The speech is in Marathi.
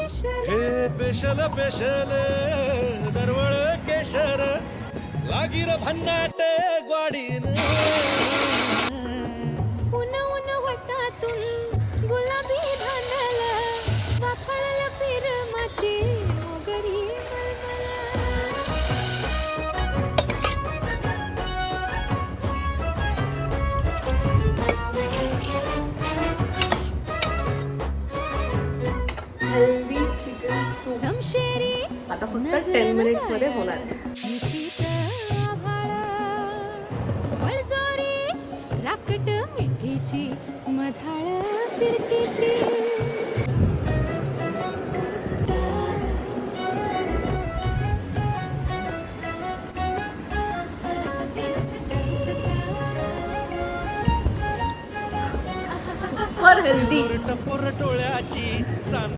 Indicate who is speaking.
Speaker 1: हे पेशल पेशल दरवळ केशर लागीर भन्नाट ग्वाडीन
Speaker 2: उन उन वटातून गुलाबी धांडल वाफळल फिर माशी मोगरी
Speaker 3: हेल्दी चिकन सूप
Speaker 2: समशेरी
Speaker 3: आता फक्त 10 मिनिट्स मध्ये होणार आहे.
Speaker 2: वळजोरी राकट मिठीची मधाळ फिरकीची
Speaker 3: पर हेल्दी
Speaker 1: टपोर टोळ्याची चांद